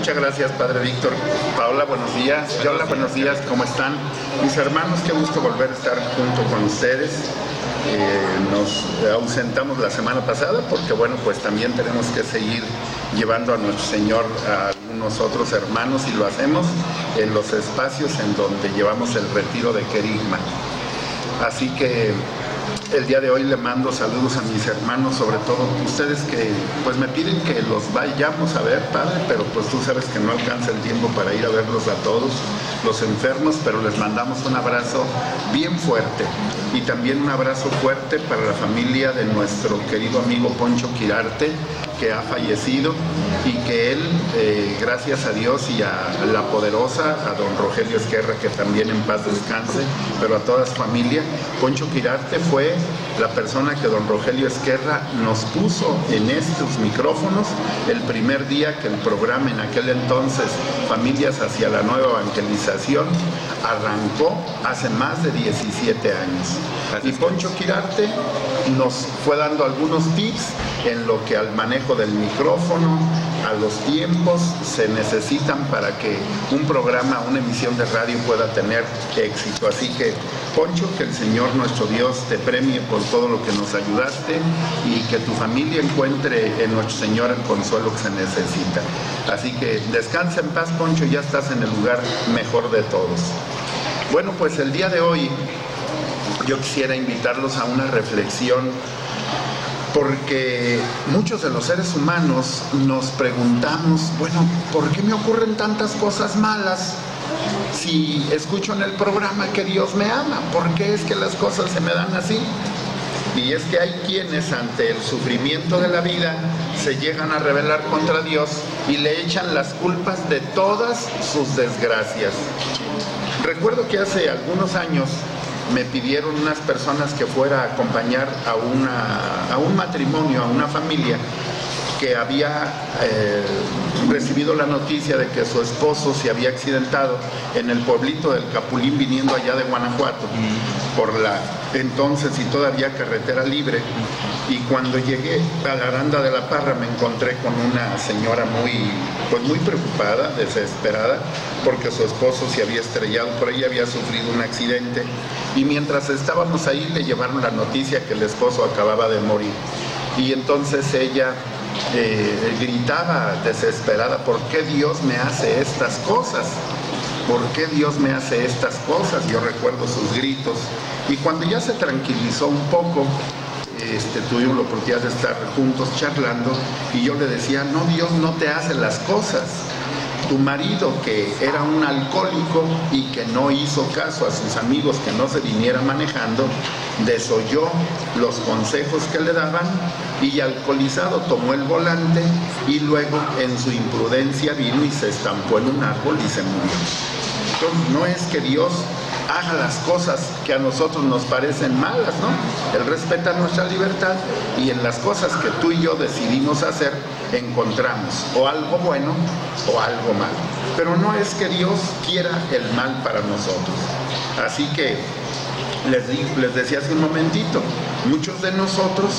Muchas gracias, Padre Víctor. Paola, buenos días. Yola, buenos días. ¿Cómo están? Mis hermanos, qué gusto volver a estar junto con ustedes. Nos ausentamos la semana pasada porque, bueno, pues también tenemos que seguir llevando a nuestro Señor a algunos otros hermanos y lo hacemos en los espacios en donde llevamos el retiro de Querigma. Así que el día de hoy le mando saludos a mis hermanos, sobre todo ustedes que pues me piden que los vayamos a ver, Padre, pero pues tú sabes que no alcanza el tiempo para ir a verlos a todos los enfermos, pero les mandamos un abrazo bien fuerte y también un abrazo fuerte para la familia de nuestro querido amigo Poncho Quirarte, que ha fallecido y que él, gracias a Dios y a la poderosa, a don Rogelio Esquerra, que también en paz descanse, pero a toda su familia. Poncho Quirarte fue la persona que don Rogelio Esquerra nos puso en estos micrófonos el primer día que el programa, en aquel entonces Familias hacia la Nueva Evangelización, arrancó hace más de 17 años. Y Poncho Quirarte nos fue dando algunos tips en lo que al manejo del micrófono, a los tiempos se necesitan para que un programa, una emisión de radio pueda tener éxito. Así que, Poncho, que el Señor nuestro Dios te premie por todo lo que nos ayudaste y que tu familia encuentre en nuestro Señor el consuelo que se necesita. Así que descansa en paz, Poncho, ya estás en el lugar mejor de todos. Bueno, pues el día de hoy yo quisiera invitarlos a una reflexión, porque muchos de los seres humanos nos preguntamos, bueno, ¿por qué me ocurren tantas cosas malas si escucho en el programa que Dios me ama? ¿Por qué es que las cosas se me dan así? Y es que hay quienes ante el sufrimiento de la vida se llegan a rebelar contra Dios y le echan las culpas de todas sus desgracias. Recuerdo que hace algunos años me pidieron unas personas que fuera a acompañar a un matrimonio, a una familia que había recibido la noticia de que su esposo se había accidentado en el pueblito del Capulín, viniendo allá de Guanajuato, por la entonces y todavía carretera libre. Y cuando llegué a la Aranda de la Parra me encontré con una señora muy preocupada, desesperada, porque su esposo se había estrellado, por ahí había sufrido un accidente. Y mientras estábamos ahí le llevaron la noticia que el esposo acababa de morir. Y entonces ella gritaba desesperada, ¿por qué Dios me hace estas cosas? ¿Por qué Dios me hace estas cosas? Yo recuerdo sus gritos. Y cuando ya se tranquilizó un poco, tuvimos la oportunidad de estar juntos charlando y yo le decía, no, Dios no te hace las cosas. Tu marido, que era un alcohólico y que no hizo caso a sus amigos que no se viniera manejando, desoyó los consejos que le daban y alcoholizado tomó el volante y luego en su imprudencia vino y se estampó en un árbol y se murió. Entonces no es que Dios haga las cosas que a nosotros nos parecen malas, ¿no? Él respeta nuestra libertad y en las cosas que tú y yo decidimos hacer encontramos o algo bueno o algo malo. Pero no es que Dios quiera el mal para nosotros. Así que les decía hace un momentito, muchos de nosotros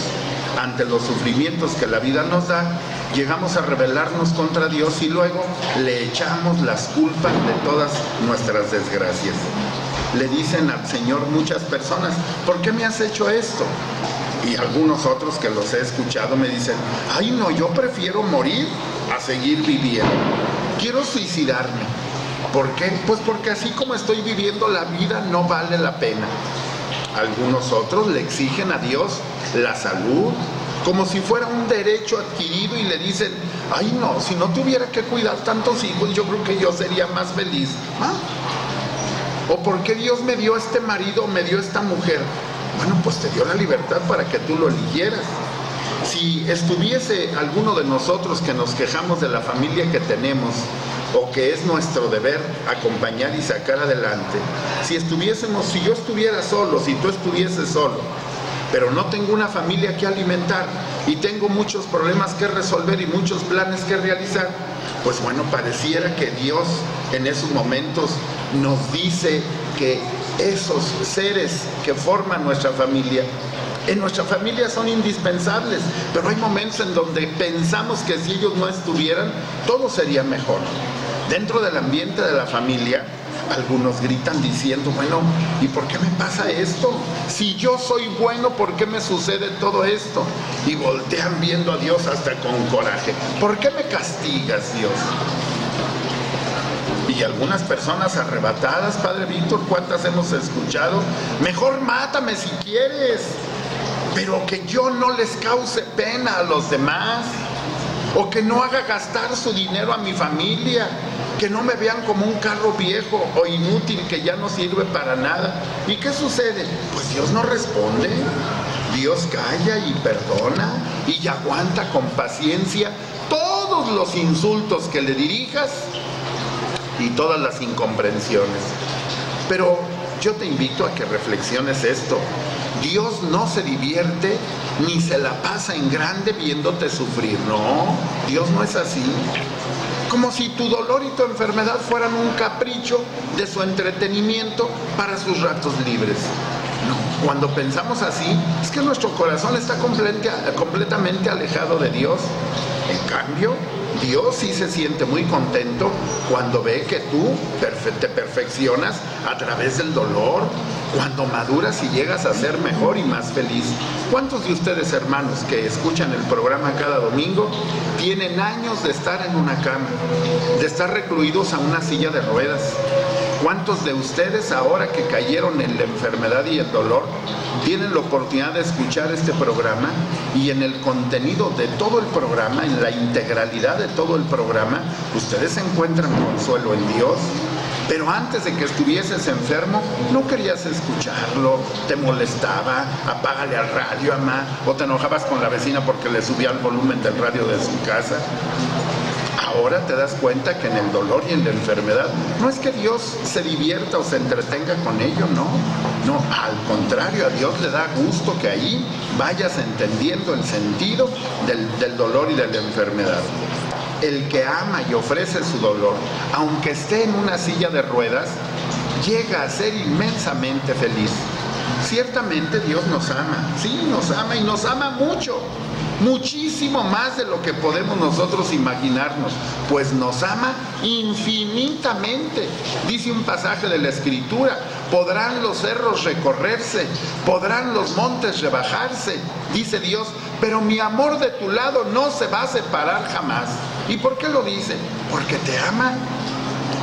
ante los sufrimientos que la vida nos da, llegamos a rebelarnos contra Dios y luego le echamos las culpas de todas nuestras desgracias. Le dicen al Señor muchas personas, ¿por qué me has hecho esto? Y algunos otros que los he escuchado me dicen, ay no, yo prefiero morir a seguir viviendo. Quiero suicidarme. ¿Por qué? Pues porque así como estoy viviendo la vida no vale la pena. Algunos otros le exigen a Dios la salud, como si fuera un derecho adquirido y le dicen, ay no, si no tuviera que cuidar tantos hijos, yo creo que yo sería más feliz. ¿Ah? ¿O por qué Dios me dio este marido, me dio esta mujer? Bueno, pues te dio la libertad para que tú lo eligieras. Si estuviese alguno de nosotros que nos quejamos de la familia que tenemos, o que es nuestro deber acompañar y sacar adelante, si yo estuviera solo, si tú estuvieses solo, pero no tengo una familia que alimentar y tengo muchos problemas que resolver y muchos planes que realizar, pues bueno, pareciera que Dios en esos momentos nos dice que esos seres que forman nuestra familia, en nuestra familia son indispensables, pero hay momentos en donde pensamos que si ellos no estuvieran, todo sería mejor. Dentro del ambiente de la familia, algunos gritan diciendo, bueno, ¿y por qué me pasa esto? Si yo soy bueno, ¿por qué me sucede todo esto? Y voltean viendo a Dios hasta con coraje. ¿Por qué me castigas, Dios? Y algunas personas arrebatadas, Padre Víctor, ¿cuántas hemos escuchado? Mejor mátame si quieres, pero que yo no les cause pena a los demás, o que no haga gastar su dinero a mi familia, que no me vean como un carro viejo o inútil que ya no sirve para nada. ¿Y qué sucede? Pues Dios no responde. Dios calla y perdona y aguanta con paciencia todos los insultos que le dirijas y todas las incomprensiones. Pero yo te invito a que reflexiones esto. Dios no se divierte ni se la pasa en grande viéndote sufrir. No, Dios no es así. Como si tu dolor y tu enfermedad fueran un capricho de su entretenimiento para sus ratos libres. No, cuando pensamos así, es que nuestro corazón está completamente alejado de Dios. En cambio, Dios sí se siente muy contento cuando ve que tú te perfeccionas a través del dolor, cuando maduras y llegas a ser mejor y más feliz. ¿Cuántos de ustedes, hermanos, que escuchan el programa cada domingo, tienen años de estar en una cama, de estar recluidos a una silla de ruedas? ¿Cuántos de ustedes, ahora que cayeron en la enfermedad y el dolor, tienen la oportunidad de escuchar este programa y en el contenido de todo el programa, en la integralidad de todo el programa, ustedes encuentran consuelo en Dios? Pero antes de que estuvieses enfermo, no querías escucharlo, te molestaba, apágale al radio, mamá, o te enojabas con la vecina porque le subía el volumen del radio de su casa. Ahora te das cuenta que en el dolor y en la enfermedad no es que Dios se divierta o se entretenga con ello, no, al contrario, a Dios le da gusto que ahí vayas entendiendo el sentido del dolor y de la enfermedad. El que ama y ofrece su dolor, aunque esté en una silla de ruedas, llega a ser inmensamente feliz. Ciertamente Dios nos ama, sí, nos ama y nos ama mucho. Muchísimo más de lo que podemos nosotros imaginarnos, pues nos ama infinitamente. Dice un pasaje de la Escritura, podrán los cerros recorrerse, podrán los montes rebajarse, dice Dios, pero mi amor de tu lado no se va a separar jamás. ¿Y por qué lo dice? Porque te ama.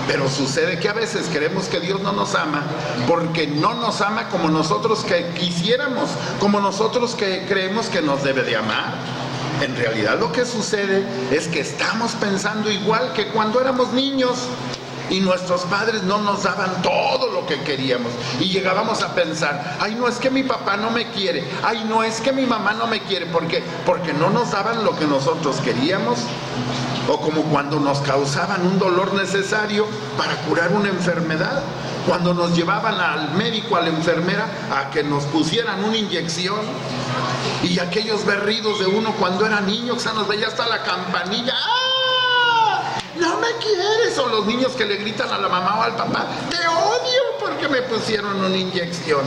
Pero sucede que a veces creemos que Dios no nos ama porque no nos ama como nosotros que quisiéramos, como nosotros que creemos que nos debe de amar. En realidad lo que sucede es que estamos pensando igual que cuando éramos niños y nuestros padres no nos daban todo lo que queríamos y llegábamos a pensar, ay, no es que mi papá no me quiere, ay, no es que mi mamá no me quiere, porque no nos daban lo que nosotros queríamos. O como cuando nos causaban un dolor necesario para curar una enfermedad, cuando nos llevaban al médico, a la enfermera, a que nos pusieran una inyección, y aquellos berridos de uno cuando era niño, que se nos veía hasta la campanilla, ¡ah! ¡No me quieres! O los niños que le gritan a la mamá o al papá, ¡te odio porque me pusieron una inyección!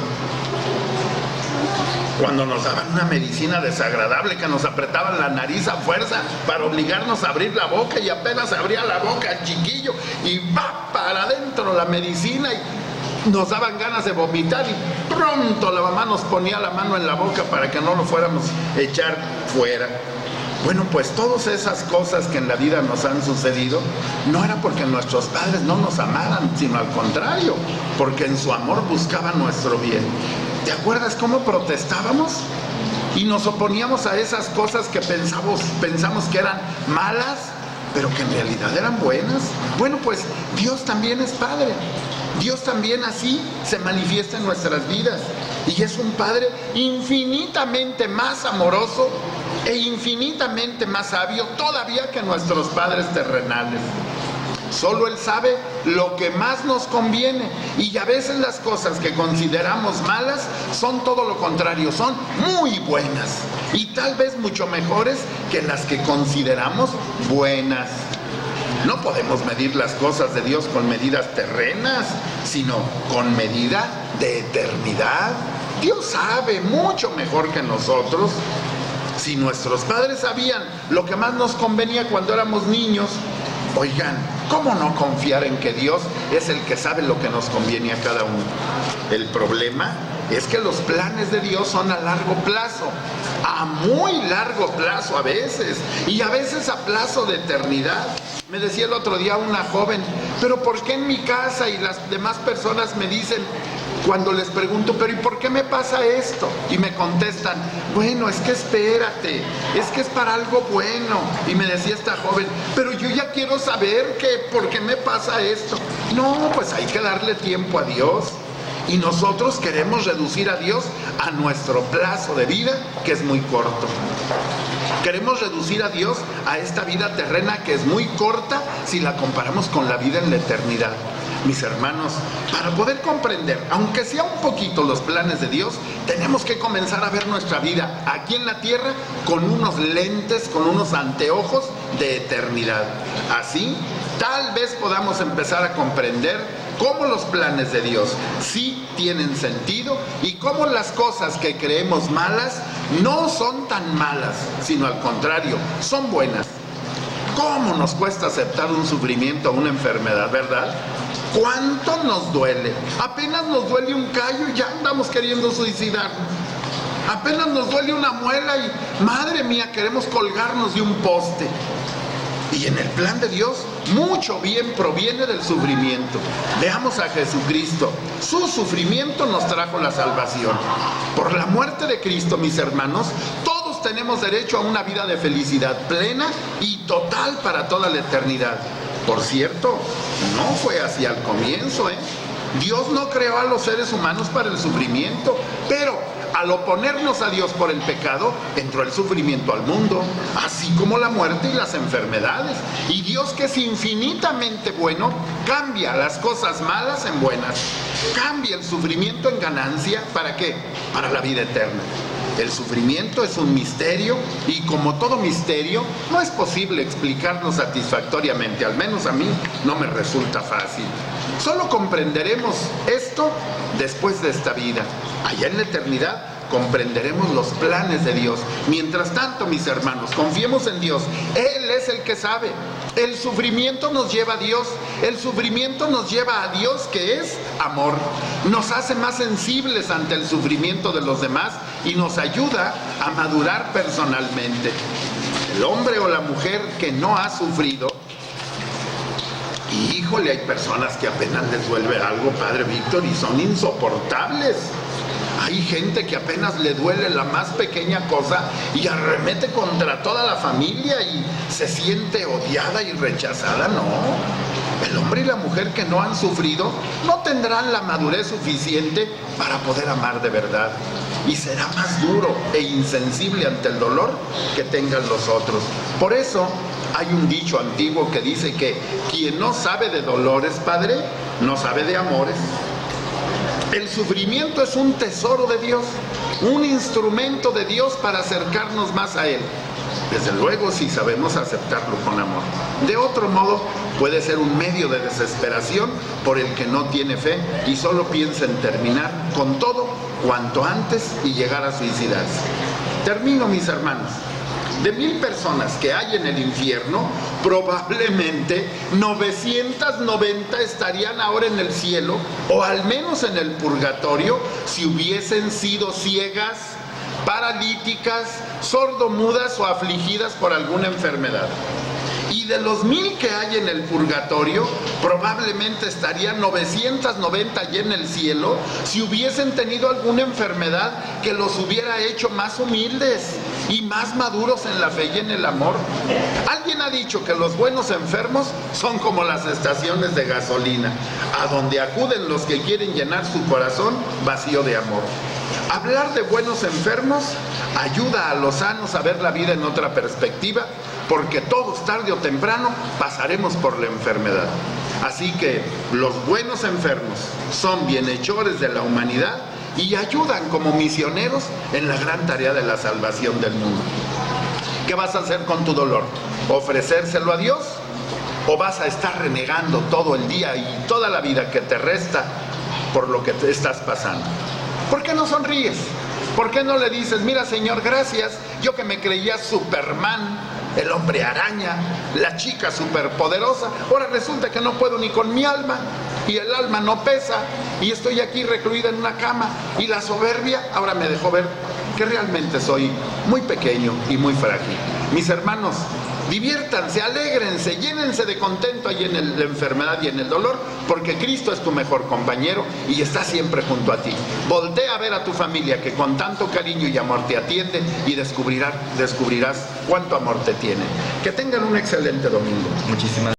Cuando nos daban una medicina desagradable que nos apretaban la nariz a fuerza para obligarnos a abrir la boca y apenas abría la boca el chiquillo y va para adentro la medicina y nos daban ganas de vomitar y pronto la mamá nos ponía la mano en la boca para que no lo fuéramos a echar fuera. Bueno, pues todas esas cosas que en la vida nos han sucedido no era porque nuestros padres no nos amaran, sino al contrario, porque en su amor buscaban nuestro bien. ¿Te acuerdas cómo protestábamos? Y nos oponíamos a esas cosas que pensamos que eran malas, pero que en realidad eran buenas. Bueno, pues Dios también es Padre. Dios también así se manifiesta en nuestras vidas. Y es un Padre infinitamente más amoroso e infinitamente más sabio todavía que nuestros padres terrenales. Solo Él sabe lo que más nos conviene y a veces las cosas que consideramos malas son todo lo contrario, son muy buenas y tal vez mucho mejores que las que consideramos buenas. No podemos medir las cosas de Dios con medidas terrenas. sino con medida de eternidad. Dios sabe mucho mejor que nosotros. Si nuestros padres sabían lo que más nos convenía cuando éramos niños, oigan, ¿cómo no confiar en que Dios es el que sabe lo que nos conviene a cada uno? El problema es que los planes de Dios son a largo plazo, a muy largo plazo a veces, y a veces a plazo de eternidad. Me decía el otro día una joven, pero ¿por qué en mi casa y las demás personas me dicen, cuando les pregunto, pero ¿y por qué me pasa esto? Y me contestan, bueno, es que espérate, es que es para algo bueno. Y me decía esta joven, pero yo ya quiero saber por qué me pasa esto. No, pues hay que darle tiempo a Dios. Y nosotros queremos reducir a Dios a nuestro plazo de vida, que es muy corto. Queremos reducir a Dios a esta vida terrena, que es muy corta si la comparamos con la vida en la eternidad. Mis hermanos, para poder comprender, aunque sea un poquito, los planes de Dios, tenemos que comenzar a ver nuestra vida aquí en la tierra con unos lentes, con unos anteojos de eternidad. Así, tal vez podamos empezar a comprender cómo los planes de Dios sí tienen sentido y cómo las cosas que creemos malas no son tan malas, sino al contrario, son buenas. ¿Cómo nos cuesta aceptar un sufrimiento o una enfermedad, verdad? ¿Cuánto nos duele? Apenas nos duele un callo y ya andamos queriendo suicidarnos. Apenas nos duele una muela y, madre mía, queremos colgarnos de un poste. Y en el plan de Dios, mucho bien proviene del sufrimiento. Veamos a Jesucristo. Su sufrimiento nos trajo la salvación. Por la muerte de Cristo, mis hermanos, todos tenemos derecho a una vida de felicidad plena y total para toda la eternidad. Por cierto, no fue así al comienzo, Dios no creó a los seres humanos para el sufrimiento, pero al oponernos a Dios por el pecado, entró el sufrimiento al mundo, así como la muerte y las enfermedades. Y Dios, que es infinitamente bueno, cambia las cosas malas en buenas. Cambia el sufrimiento en ganancia, ¿para qué? Para la vida eterna. El sufrimiento es un misterio y, como todo misterio, no es posible explicarlo satisfactoriamente. Al menos a mí no me resulta fácil. Solo comprenderemos esto después de esta vida. Allá en la eternidad comprenderemos los planes de Dios. Mientras tanto, mis hermanos, confiemos en Dios. Él es el que sabe. El sufrimiento nos lleva a Dios. El sufrimiento nos lleva a Dios, que es amor. Nos hace más sensibles ante el sufrimiento de los demás y nos ayuda a madurar personalmente. El hombre o la mujer que no ha sufrido, y híjole, hay personas que apenas les duele algo, Padre Víctor, y son insoportables. Hay gente que apenas le duele la más pequeña cosa y arremete contra toda la familia y se siente odiada y rechazada. No, el hombre y la mujer que no han sufrido no tendrán la madurez suficiente para poder amar de verdad, y será más duro e insensible ante el dolor que tengan los otros. Por eso hay un dicho antiguo que dice que quien no sabe de dolores, Padre, no sabe de amores. El sufrimiento es un tesoro de Dios, un instrumento de Dios para acercarnos más a Él. Desde luego, si sabemos aceptarlo con amor. De otro modo, puede ser un medio de desesperación por el que no tiene fe y solo piensa en terminar con todo cuanto antes y llegar a suicidarse. Termino, mis hermanos. De 1000 personas que hay en el infierno, probablemente 990 estarían ahora en el cielo, o al menos en el purgatorio, si hubiesen sido ciegas, paralíticas, sordomudas o afligidas por alguna enfermedad. Y de los 1000 que hay en el purgatorio, probablemente estarían 990 allí en el cielo si hubiesen tenido alguna enfermedad que los hubiera hecho más humildes y más maduros en la fe y en el amor. Alguien ha dicho que los buenos enfermos son como las estaciones de gasolina, a donde acuden los que quieren llenar su corazón vacío de amor. Hablar de buenos enfermos ayuda a los sanos a ver la vida en otra perspectiva, porque todos tarde o temprano pasaremos por la enfermedad. Así que los buenos enfermos son bienhechores de la humanidad y ayudan como misioneros en la gran tarea de la salvación del mundo. ¿Qué vas a hacer con tu dolor? ¿Ofrecérselo a Dios ¿O vas a estar renegando todo el día y toda la vida que te resta por lo que te estás pasando? ¿Por qué no sonríes? ¿Por qué no le dices, mira Señor, gracias, yo que me creía Superman, el hombre araña, la chica superpoderosa, ahora resulta que no puedo ni con mi alma, y el alma no pesa, y estoy aquí recluida en una cama, y la soberbia ahora me dejó ver que realmente soy muy pequeño y muy frágil. Mis hermanos, diviértanse, alégrense, llénense de contento ahí en la enfermedad y en el dolor, porque Cristo es tu mejor compañero y está siempre junto a ti. Voltea a ver a tu familia que con tanto cariño y amor te atiende y descubrirás cuánto amor te tiene. Que tengan un excelente domingo. Muchísimas